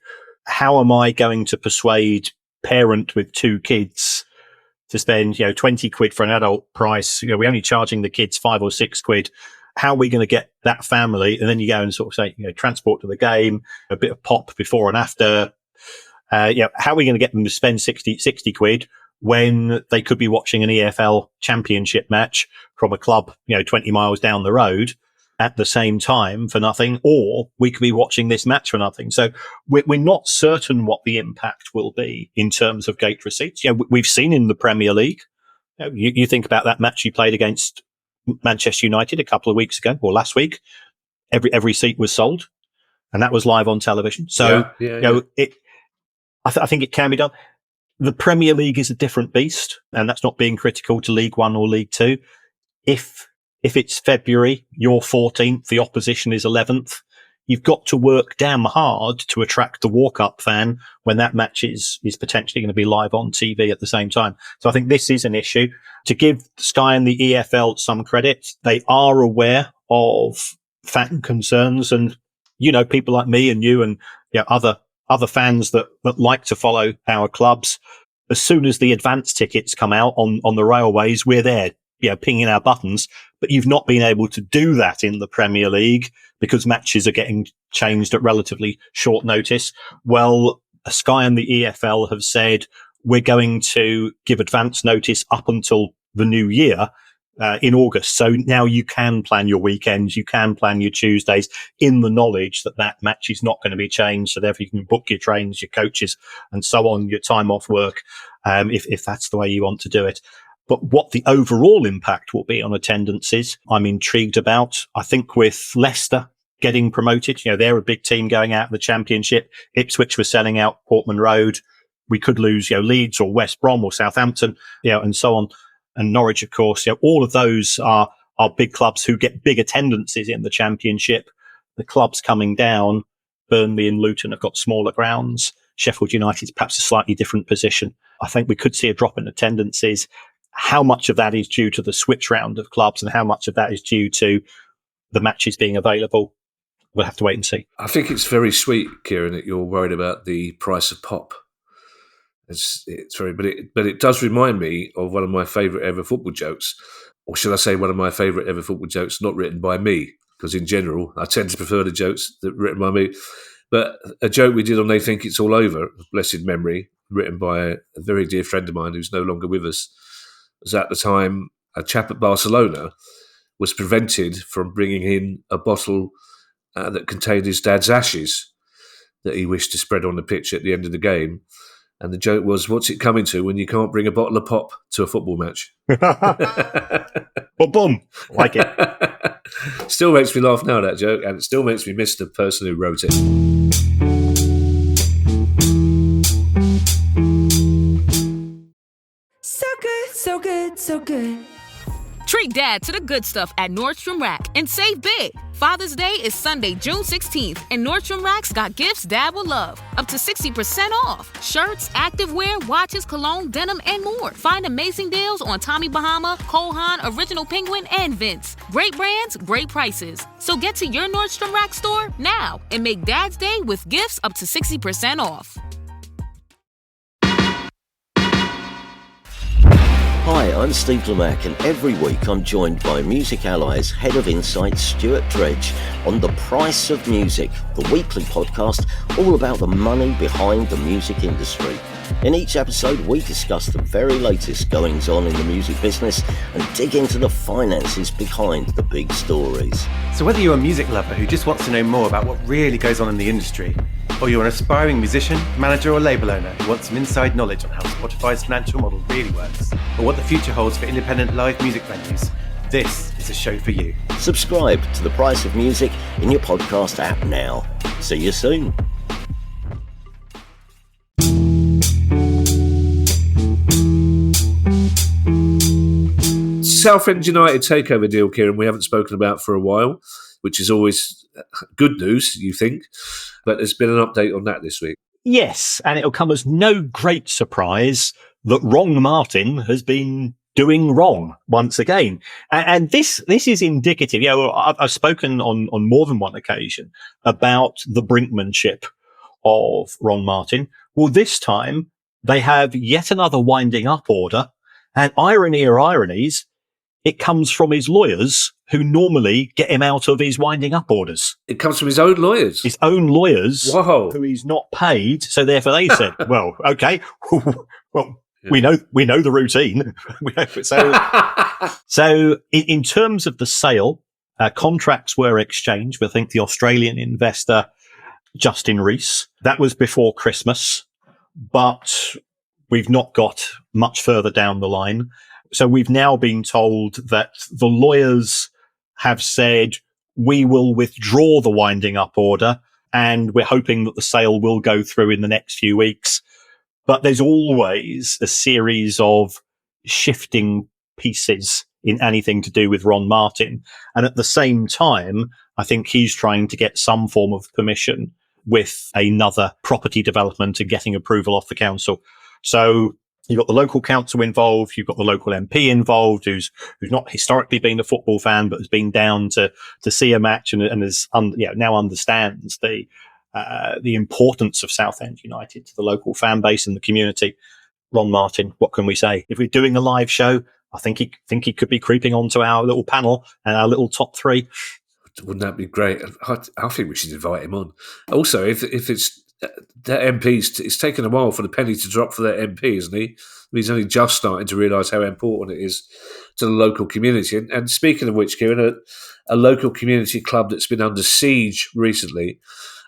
how am I going to persuade parent with 2 kids to spend, 20 quid for an adult price? We're only charging the kids 5 or 6 quid. How are we going to get that family? And then you go and sort of say, transport to the game, a bit of pop before and after. How are we going to get them to spend 60 quid when they could be watching an EFL championship match from a club, 20 miles down the road at the same time for nothing, or we could be watching this match for nothing. So we're not certain what the impact will be in terms of gate receipts. We've seen in the Premier League, you think about that match you played against Manchester United a couple of weeks ago or last week, every seat was sold and that was live on television. So, I think it can be done. The Premier League is a different beast, and that's not being critical to League One or League Two. If it's February, you're 14th, the opposition is 11th, you've got to work damn hard to attract the walk-up fan when that match is potentially going to be live on TV at the same time. So I think this is an issue. To give Sky and the EFL some credit, they are aware of fan concerns, and people like me and you and other fans that like to follow our clubs. As soon as the advance tickets come out on the railways, we're there, pinging our buttons. But you've not been able to do that in the Premier League because matches are getting changed at relatively short notice. Well, Sky and the EFL have said we're going to give advance notice up until the new year, in August. So now you can plan your weekends, you can plan your Tuesdays in the knowledge that match is not going to be changed. So therefore you can book your trains, your coaches and so on, your time off work, if that's the way you want to do it. But what the overall impact will be on attendances, I'm intrigued about. I think with Leicester getting promoted, they're a big team going out of the Championship. Ipswich was selling out Portman Road. We could lose, Leeds or West Brom or Southampton, and so on. And Norwich, of course, all of those are big clubs who get big attendances in the Championship. The clubs coming down, Burnley and Luton, have got smaller grounds. Sheffield United is perhaps a slightly different position. I think we could see a drop in attendances. How much of that is due to the switch round of clubs and how much of that is due to the matches being available? We'll have to wait and see. I think it's very sweet, Kieran, that you're worried about the price of pop. It's very, but it does remind me of one of my favourite ever football jokes, or should I say, one of my favourite ever football jokes not written by me, because in general I tend to prefer the jokes that are written by me. But a joke we did on "They Think It's All Over," of blessed memory, written by a very dear friend of mine who's no longer with us, was at the time a chap at Barcelona was prevented from bringing in a bottle that contained his dad's ashes that he wished to spread on the pitch at the end of the game. And the joke was, what's it coming to when you can't bring a bottle of pop to a football match? Boom. Like it. Still makes me laugh now, that joke, and it still makes me miss the person who wrote it. So good, so good, so good. Treat Dad to the good stuff at Nordstrom Rack and save big. Father's Day is Sunday, June 16th, and Nordstrom Rack's got gifts Dad will love. Up to 60% off. Shirts, activewear, watches, cologne, denim, and more. Find amazing deals on Tommy Bahama, Cole Haan, Original Penguin, and Vince. Great brands, great prices. So get to your Nordstrom Rack store now and make Dad's Day with gifts up to 60% off. Hi, I'm Steve Lemack, and every week I'm joined by Music Ally's Head of Insight, Stuart Dredge, on The Price of Music, the weekly podcast all about the money behind the music industry. In each episode, we discuss the very latest goings-on in the music business and dig into the finances behind the big stories. So whether you're a music lover who just wants to know more about what really goes on in the industry, or you're an aspiring musician, manager or label owner who wants some inside knowledge on how Spotify's financial model really works, or what the future holds for independent live music venues, this is a show for you. Subscribe to The Price of Music in your podcast app now. See you soon. Southend United takeover deal, Kieran, we haven't spoken about for a while, which is always good news, you think. But there's been an update on that this week. Yes, and it'll come as no great surprise that Wrong Martin has been doing wrong once again. And this is indicative. I've spoken on more than one occasion about the brinkmanship of Wrong Martin. Well, this time they have yet another winding up order, and irony or ironies, it comes from his lawyers who normally get him out of his winding up orders. It comes from his own lawyers? His own lawyers. Whoa. Who he's not paid. So therefore they said, well, okay, well, yeah. we know the routine. So in terms of the sale, contracts were exchanged with, I think, the Australian investor, Justin Rees. That was before Christmas, but we've not got much further down the line. So we've now been told that the lawyers have said, we will withdraw the winding up order, and we're hoping that the sale will go through in the next few weeks. But there's always a series of shifting pieces in anything to do with Ron Martin. And at the same time, I think he's trying to get some form of permission with another property development and getting approval off the council. So you've got the local council involved. You've got the local MP involved, who's not historically been a football fan, but has been down to see a match and is now understands the importance of Southend United to the local fan base and the community. Ron Martin, what can we say? If we're doing a live show, I think he could be creeping onto our little panel and our little top three. Wouldn't that be great? I think we should invite him on. Also, if it's that MP, it's taken a while for the penny to drop for that MP, isn't he? He's only just starting to realise how important it is to the local community. And speaking of which, Kieran, a local community club that's been under siege recently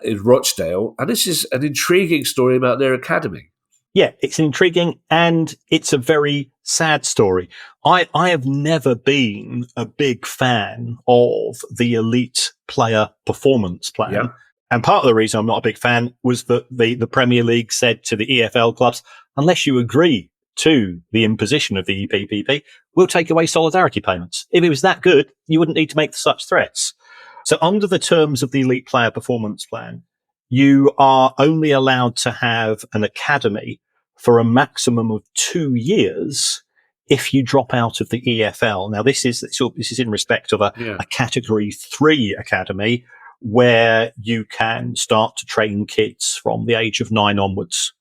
is Rochdale. And this is an intriguing story about their academy. Yeah, it's intriguing and it's a very sad story. I have never been a big fan of the elite player performance plan. Yeah. And part of the reason I'm not a big fan was that the Premier League said to the EFL clubs, unless you agree to the imposition of the EPPP, we'll take away solidarity payments. If it was that good, you wouldn't need to make such threats. So under the terms of the elite player performance plan, you are only allowed to have an academy for a maximum of 2 years if you drop out of the EFL, now this is in respect of a Category 3 academy where you can start to train kids from the age of 9 onwards.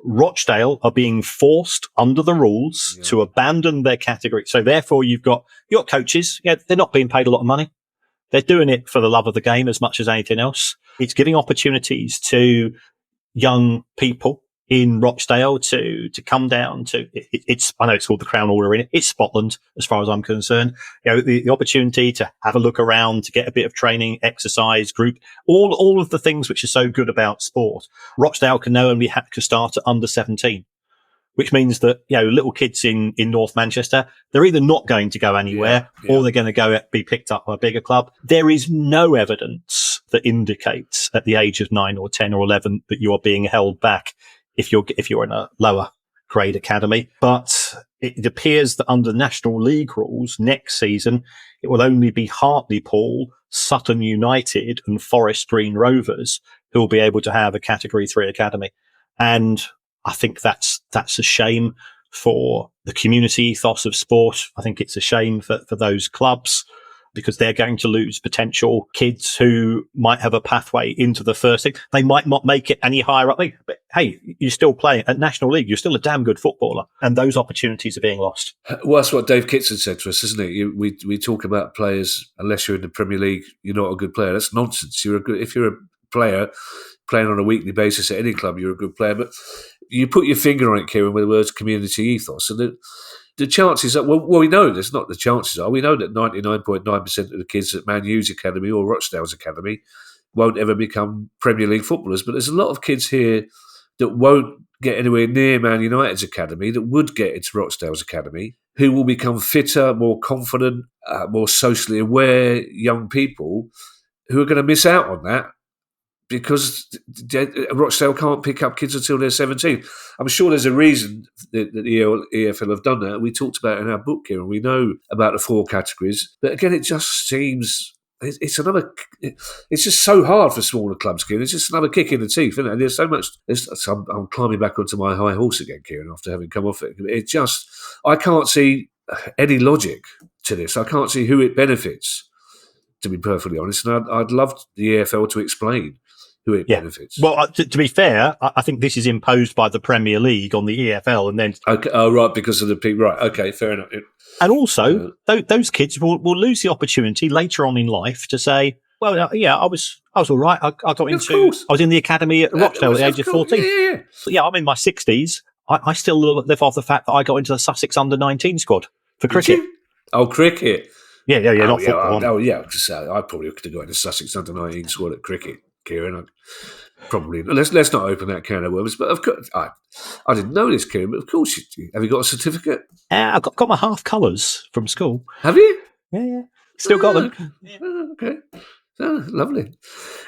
Rochdale are being forced under the rules to abandon their category. So therefore you've got coaches. Yeah, they're not being paid a lot of money. They're doing it for the love of the game as much as anything else. It's giving opportunities to young people in Rochdale to come down to it's. I know it's called the Crown Order in it. It's Scotland, as far as I'm concerned. The opportunity to have a look around, to get a bit of training, exercise, group, all of the things which are so good about sport. Rochdale can now only start at under 17, which means that little kids in North Manchester, they're either not going to go anywhere or they're going to be picked up by a bigger club. There is no evidence that indicates at the age of 9 or 10 or 11 that you are being held back if you're in a lower grade academy. But it appears that under National League rules next season, it will only be Hartlepool, Southend United and Forest Green Rovers who will be able to have a Category 3 academy. And I think that's a shame for the community ethos of sport. I think it's a shame for those clubs, because they're going to lose potential kids who might have a pathway into the first league. They might not make it any higher up, but hey, you're still playing at National League. You're still a damn good footballer, and those opportunities are being lost. Well, that's what Dave Kitson said to us, isn't it? We talk about players, unless you're in the Premier League, you're not a good player. That's nonsense. If you're a player playing on a weekly basis at any club, you're a good player. But you put your finger on it, Kieran, with the words community ethos, and the chances are, well, we know there's not the chances are. We know that 99.9% of the kids at Man U's academy or Rochdale's academy won't ever become Premier League footballers. But there's a lot of kids here that won't get anywhere near Man United's academy, that would get into Rochdale's academy, who will become fitter, more confident, more socially aware young people who are going to miss out on that, because Rochdale can't pick up kids until they're 17. I'm sure there's a reason that the EFL have done that. We talked about it in our book here, and we know about the 4 categories. But again, it just seems it's just so hard for smaller clubs, Kieran. It's just another kick in the teeth, isn't it? And there's so much. I'm climbing back onto my high horse again, Kieran, after having come off it. I can't see any logic to this. I can't see who it benefits, to be perfectly honest. And I'd love the EFL to explain who it benefits. Well, to be fair, I think this is imposed by the Premier League on the EFL, and then right, because of the people. Right, okay, fair enough. And also, those kids will lose the opportunity later on in life to say, "Well, I was all right. I was in the academy at Rochdale at the age of 14. Yeah, I'm in my 60s. I still live off the fact that I got into the Sussex under-19 squad for cricket. Oh, cricket. Yeah, not football. I probably could have got into Sussex under-19 squad at cricket, Kieran. Probably. Let's not open that can of worms. But of course, I didn't know this, Kieran. But of course, have you got a certificate? I've got my half colours from school. Have you? Yeah. Still got them. Okay. Oh, lovely.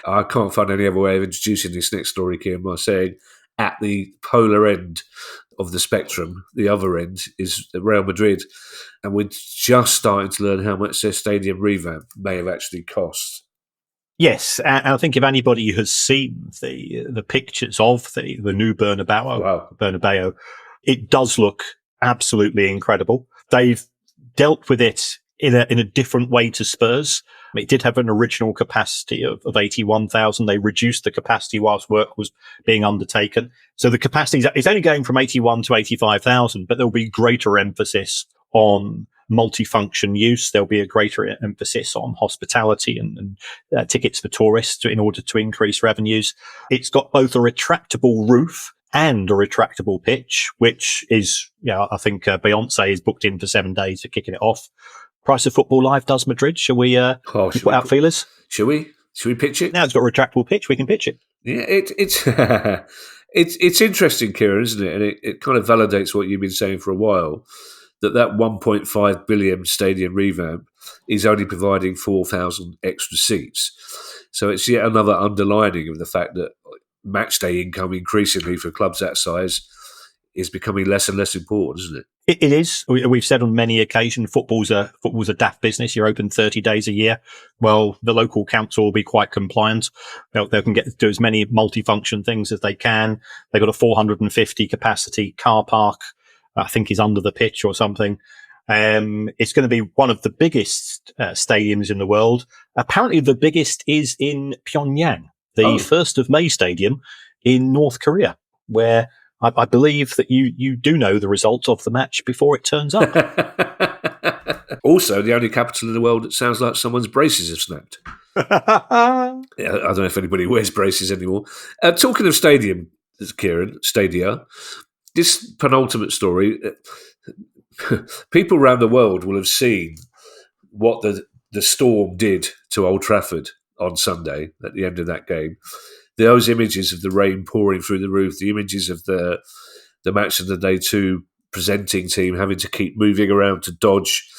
I can't find any other way of introducing this next story, Kieran, by saying at the polar end of the spectrum, the other end is Real Madrid, and we're just starting to learn how much their stadium revamp may have actually cost. Yes, and I think if anybody has seen the pictures of the new Bernabeu, it does look absolutely incredible. They've dealt with it in a different way to Spurs. It did have an original capacity of 81,000. They reduced the capacity whilst work was being undertaken. So the capacity is only going from 81 to 85,000, but there'll be greater emphasis on multifunction use. There'll be a greater emphasis on hospitality and tickets for tourists in order to increase revenues. It's got both a retractable roof and a retractable pitch, which is, I think Beyonce is booked in for 7 days for kicking it off. Price of Football Live does Madrid. Shall we put out feelers? Shall we pitch it? Now it's got a retractable pitch. We can pitch it. Yeah, it's interesting, Kieran, isn't it? And it kind of validates what you've been saying for a while, that 1.5 billion stadium revamp is only providing 4,000 extra seats. So it's yet another underlining of the fact that matchday income increasingly for clubs that size is becoming less and less important, isn't it? It is. We've said on many occasions, football's a daft business. You're open 30 days a year. Well, the local council will be quite compliant. They can do as many multifunction things as they can. They've got a 450 capacity car park. I think is under the pitch or something. It's going to be one of the biggest stadiums in the world. Apparently the biggest is in Pyongyang, the 1st of May stadium in North Korea, where I believe that you do know the results of the match before it turns up. Also, the only capital in the world that sounds like someone's braces have snapped. I don't know if anybody wears braces anymore. Talking of stadium, Kieran, Stadia, this penultimate story, people around the world will have seen what the storm did to Old Trafford on Sunday at the end of that game. Those images of the rain pouring through the roof, the images of the match of the day 2 presenting team having to keep moving around to dodge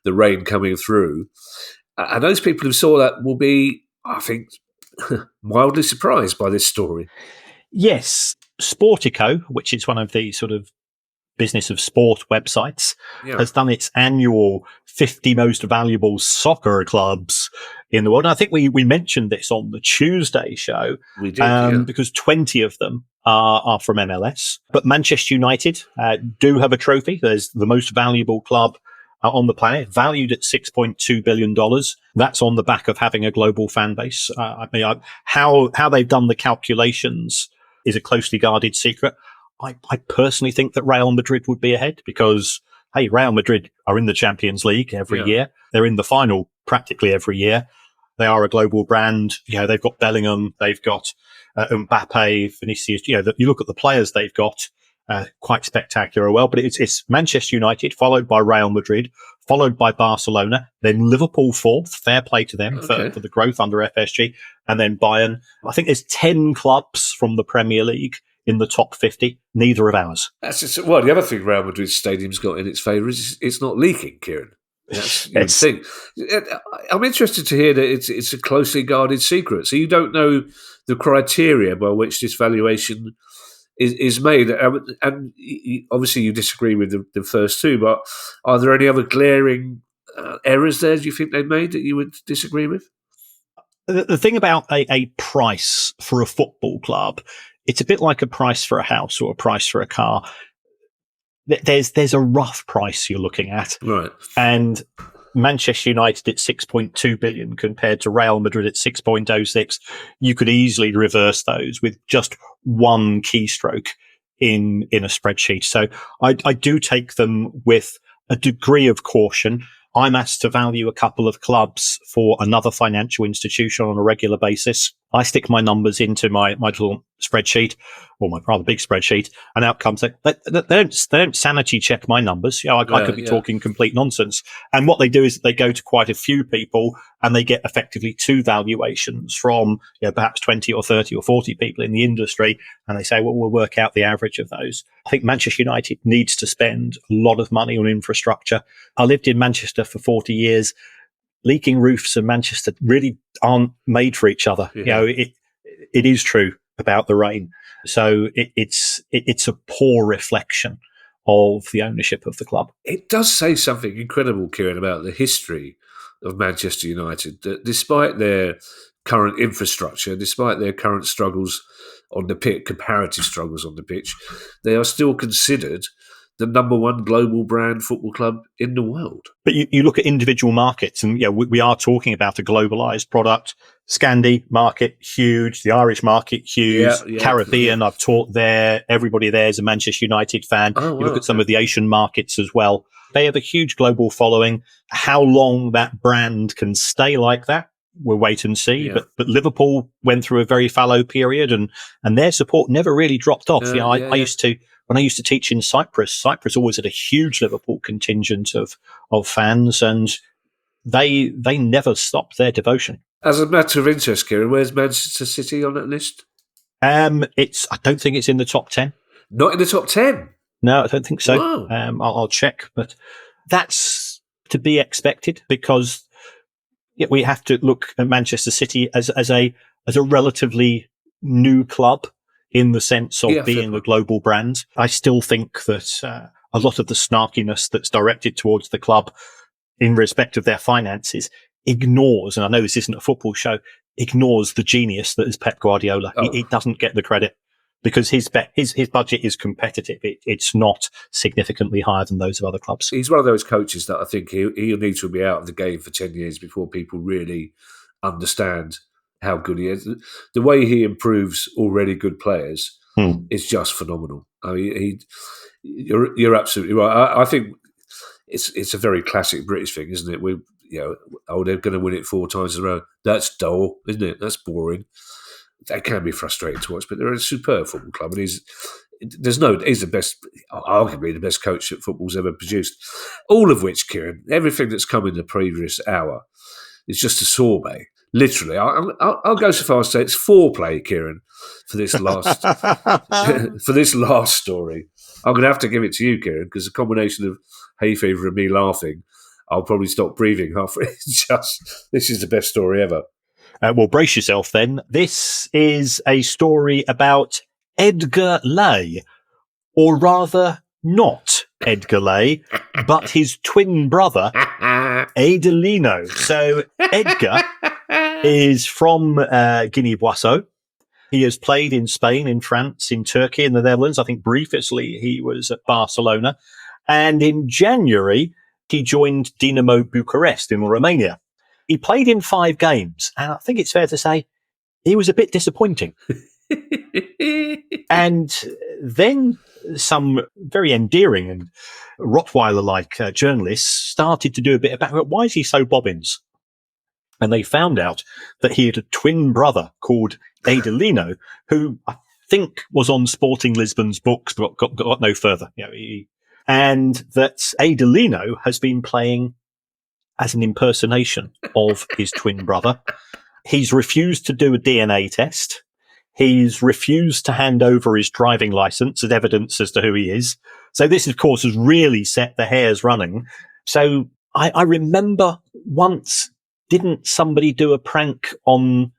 the rain coming through. And those people who saw that will be, I think, mildly surprised by this story. Yes. Sportico, which is one of the sort of business of sport websites, has done its annual 50 most valuable soccer clubs in the world. And I think we mentioned this on the Tuesday show. We did, because 20 of them are from MLS. But Manchester United do have a trophy. There's the most valuable club on the planet, valued at $6.2 billion. That's on the back of having a global fan base. How they've done the calculations is a closely guarded secret. I personally think that Real Madrid would be ahead because, hey, Real Madrid are in the Champions League every year. They're in the final practically every year. They are a global brand. They've got Bellingham, they've got Mbappe, Vinicius. You look at the players they've got, quite spectacular. Well, but it's Manchester United, followed by Real Madrid, followed by Barcelona, then Liverpool 4th. Fair play to them for the growth under FSG, and then Bayern. I think there's 10 clubs from the Premier League in the top 50, neither of ours. That's just, well, the other thing Real Madrid Stadium's got in its favour is it's not leaking, Kieran. That's you'd think. I'm interested to hear that it's a closely guarded secret. So you don't know the criteria by which this valuation is made. And obviously you disagree with the first two, but are there any other glaring errors there, do you think they made that you would disagree with? The thing about a price for a football club, it's a bit like a price for a house or a price for a car. There's a rough price you're looking at. Right. And Manchester United at 6.2 billion compared to Real Madrid at 6.06. You could easily reverse those with just one keystroke in a spreadsheet. So I do take them with a degree of caution. I'm asked to value a couple of clubs for another financial institution on a regular basis. I stick my numbers into my little spreadsheet, or my rather big spreadsheet, and out comes they don't sanity check my numbers. I could be talking complete nonsense. And what they do is they go to quite a few people and they get effectively two valuations from perhaps 20 or 30 or 40 people in the industry, and they say, well, we'll work out the average of those. I think Manchester United needs to spend a lot of money on infrastructure. I lived in Manchester for 40 years. Leaking roofs and Manchester really aren't made for each other. Yeah. It is true about the rain. So it's a poor reflection of the ownership of the club. It does say something incredible, Kieran, about the history of Manchester United, that despite their current infrastructure, despite their current struggles on the pitch, comparative struggles on the pitch, they are still considered the number one global brand football club in the world. But you look at individual markets, and we are talking about a globalized product. Scandi market, huge. The Irish market, huge. Caribbean, I've taught there. Everybody there is a Manchester United fan. You look at some of the Asian markets as well. They have a huge global following. How long that brand can stay like that, we'll wait and see. Yeah. But Liverpool went through a very fallow period, and their support never really dropped off. When I used to teach in Cyprus always had a huge Liverpool contingent of fans, and they never stopped their devotion. As a matter of interest, Kieran, where's Manchester City on that list? I don't think it's in the top 10. Not in the top 10? No, I don't think so. Wow. I'll check, but that's to be expected because we have to look at Manchester City as a relatively new club in the sense of being a global brand. I still think that a lot of the snarkiness that's directed towards the club in respect of their finances ignores, and I know this isn't a football show, ignores the genius that is Pep Guardiola. He doesn't get the credit because his budget is competitive. It's not significantly higher than those of other clubs. He's one of those coaches that I think he'll need to be out of the game for 10 years before people really understand how good he is. The way he improves already good players is just phenomenal. I mean, you're absolutely right. I think it's a very classic British thing, isn't it? They're going to win it 4 times in a row. That's dull, isn't it? That's boring. That can be frustrating to watch, but they're a superb football club, and he's the best, arguably the best coach that football's ever produced. All of which, Kieran, everything that's come in the previous hour is just a sorbet. Literally, I'll go so far as to say it's foreplay, Kieran, for this last story. I'm going to have to give it to you, Kieran, because a combination of hay fever and me laughing, I'll probably stop breathing halfway. This is the best story ever. Well, brace yourself then. This is a story about Edgar Lay, or rather not Edgar Lay, but his twin brother, Adelino. So Edgar is from Guinea-Bissau. He has played in Spain, in France, in Turkey, in the Netherlands. I think briefly he was at Barcelona. And in January, he joined Dinamo Bucharest in Romania. He played in 5 games, and I think it's fair to say he was a bit disappointing. And then some very endearing and Rottweiler-like journalists started to do a bit about why is he so bobbins? And they found out that he had a twin brother called Adelino, who I think was on Sporting Lisbon's books, but got no further. And that Adelino has been playing as an impersonation of his twin brother. He's refused to do a DNA test. He's refused to hand over his driving license as evidence as to who he is. So this, of course, has really set the hairs running. So I remember once, didn't somebody do a prank on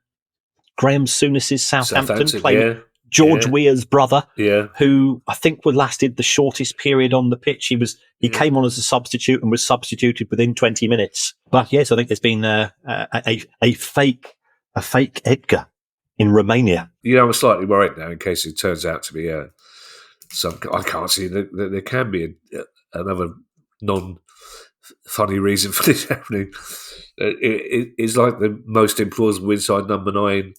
Graham Souness's Southampton playing George Weah's brother, who I think lasted the shortest period on the pitch. He came on as a substitute and was substituted within 20 minutes. But yes, I think there's been a fake Edgar in Romania. I'm slightly worried now in case it turns out to be I can't see that there can be another non-funny reason for this happening. It's like the most implausible inside number 9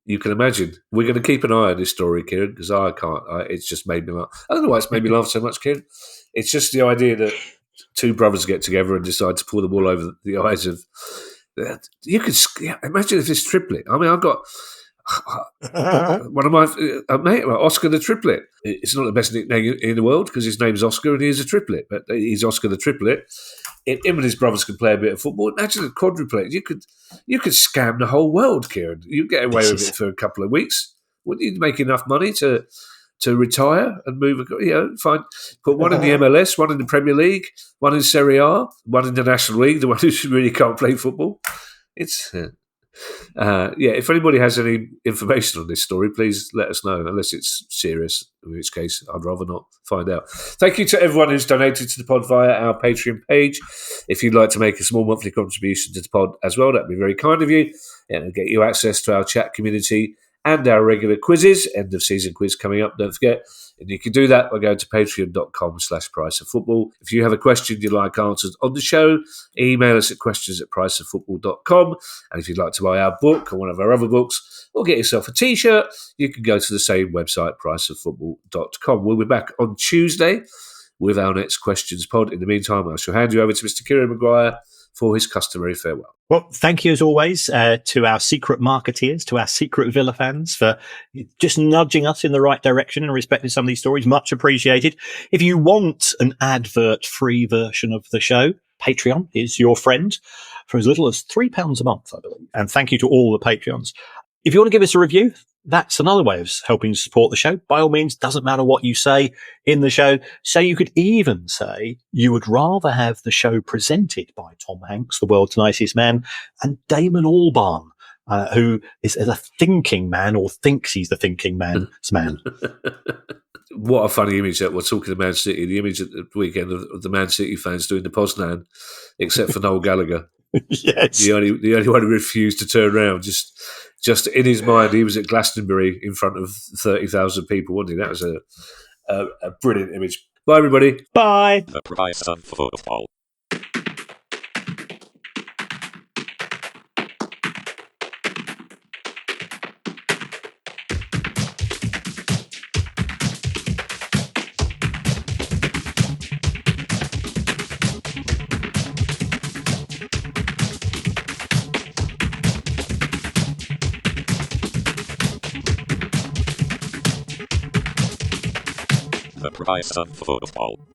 you can imagine. We're going to keep an eye on this story, Kieran, because I can't. It's just made me laugh. I don't know why it's made me laugh so much, Kieran. It's just the idea that 2 brothers get together and decide to pull the ball over the eyes of. You could imagine if it's triplet. I mean, I've got one of my mate, Oscar the Triplet. It's not the best nickname in the world because his name's Oscar and he is a triplet, but he's Oscar the Triplet. Him and his brothers can play a bit of football. Imagine a quadruplet. You could scam the whole world, Kieran. You'd get away with it for a couple of weeks. Wouldn't you make enough money to retire and move? Fine. Put one in the MLS, one in the Premier League, one in Serie A, one in the National League. The one who really can't play football. It's if anybody has any information on this story, please let us know, unless it's serious, in which case I'd rather not find out. Thank you to everyone who's donated to the pod via our Patreon page. If you'd like to make a small monthly contribution to the pod as well, that'd be very kind of you. It'll get you access to our chat community and our regular quizzes. End of season quiz coming up, don't forget. And you can do that by going to patreon.com/priceoffootball. If you have a question you'd like answered on the show, email us at questions@priceoffootball.com. And if you'd like to buy our book or one of our other books, or get yourself a t-shirt, you can go to the same website, priceoffootball.com. We'll be back on Tuesday with our next questions pod. In the meantime, I shall hand you over to Mr. Kieran Maguire for his customary farewell. Well, thank you as always to our secret marketeers, to our secret Villa fans for just nudging us in the right direction and respecting some of these stories. Much appreciated. If you want an advert-free version of the show, Patreon is your friend for as little as £3 a month, I believe. And thank you to all the Patreons. If you want to give us a review, that's another way of helping to support the show. By all means, doesn't matter what you say in the show. So you could even say you would rather have the show presented by Tom Hanks, the world's nicest man, and Damon Albarn, who is a thinking man or thinks he's the thinking man's man. What a funny image that we're talking to Man City. The image at the weekend of the Man City fans doing the Poznan, except for Noel Gallagher. Yes. The only one who refused to turn around. Just in his mind, he was at Glastonbury in front of 30,000 people, wasn't he? That was a brilliant image. Bye, everybody. Bye. The price of football. The price of football.